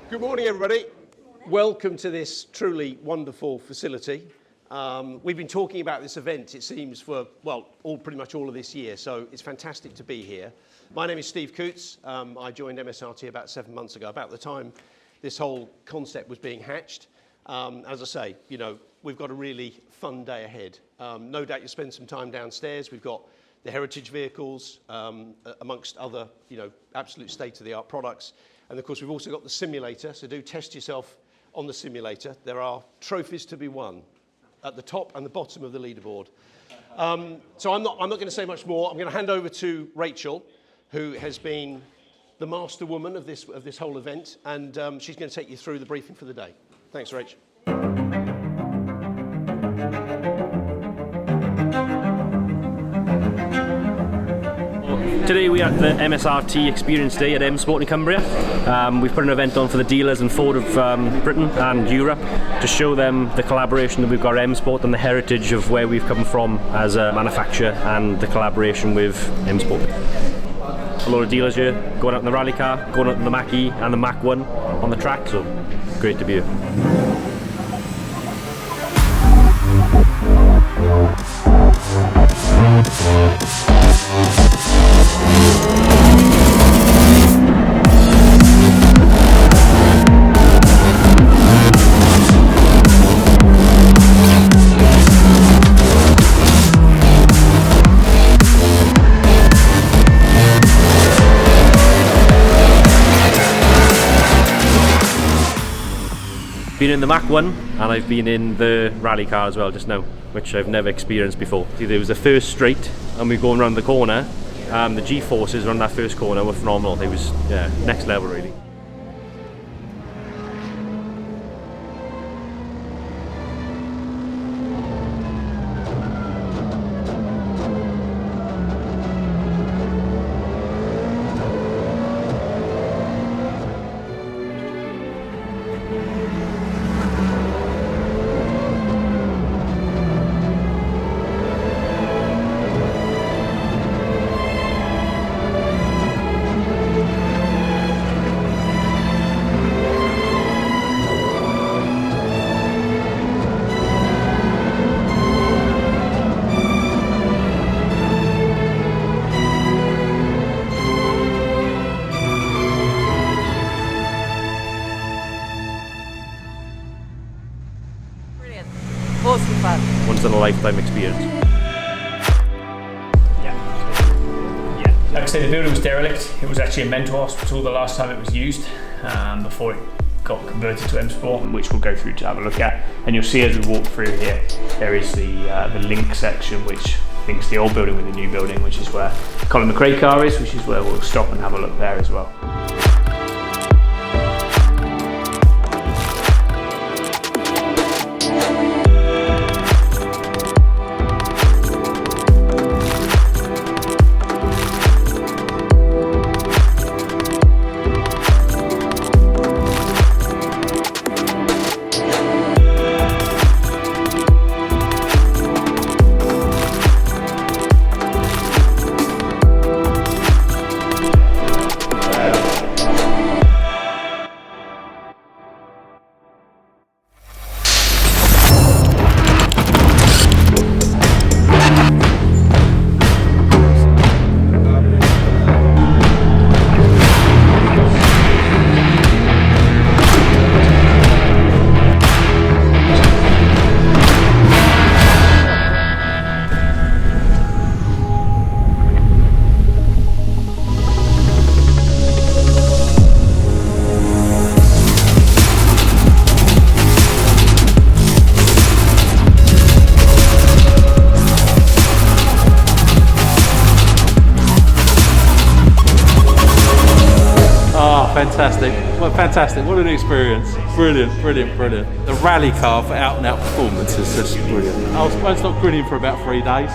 Good morning, everybody. Welcome to this truly wonderful facility. We've been talking about this event, it seems, for, well, pretty much all of this year, so it's fantastic to be here. My name is Steve Coots. I joined MSRT about 7 months ago, about the time this whole concept was being hatched. As I say, you know, we've got a really fun day ahead. No doubt you'll spend some time downstairs. We've got the heritage vehicles, amongst other, you know, absolute state-of-the-art products. And of course, we've also got the simulator, so do test yourself on the simulator. There are trophies to be won at the top and the bottom of the leaderboard. So I'm not going to say much more. I'm going to hand over to Rachel, who has been the master woman of this whole event, and she's going to take you through the briefing for the day. Thanks, Rach. Today we are at the MSRT Experience Day at MSport in Cumbria. We've put an event on for the dealers and Ford of Britain and Europe to show them the collaboration that we've got at MSport and the heritage of where we've come from as a manufacturer and the collaboration with MSport. A lot of dealers here going out in the rally car, going out in the Mach-E and the Mach-1 on the track, so great to be here. Been in the Mach-1 and I've been in the rally car as well just now, which I've never experienced before. There was the first straight and we're going around the corner. The G-forces on that first corner were phenomenal. It was next level really. Awesome fun. Once in a lifetime experience. Yeah. Like I say, the building was derelict. It was actually a mental hospital the last time it was used, before it got converted to MSport, which we'll go through to have a look at. And you'll see as we walk through here, there is the link section, which links the old building with the new building, which is where Colin McRae car is, which is where we'll stop and have a look there as well. Fantastic. Well, fantastic. What an experience. Brilliant, brilliant, brilliant. The rally car for out and out performance is just brilliant. I was not grinning for about 3 days.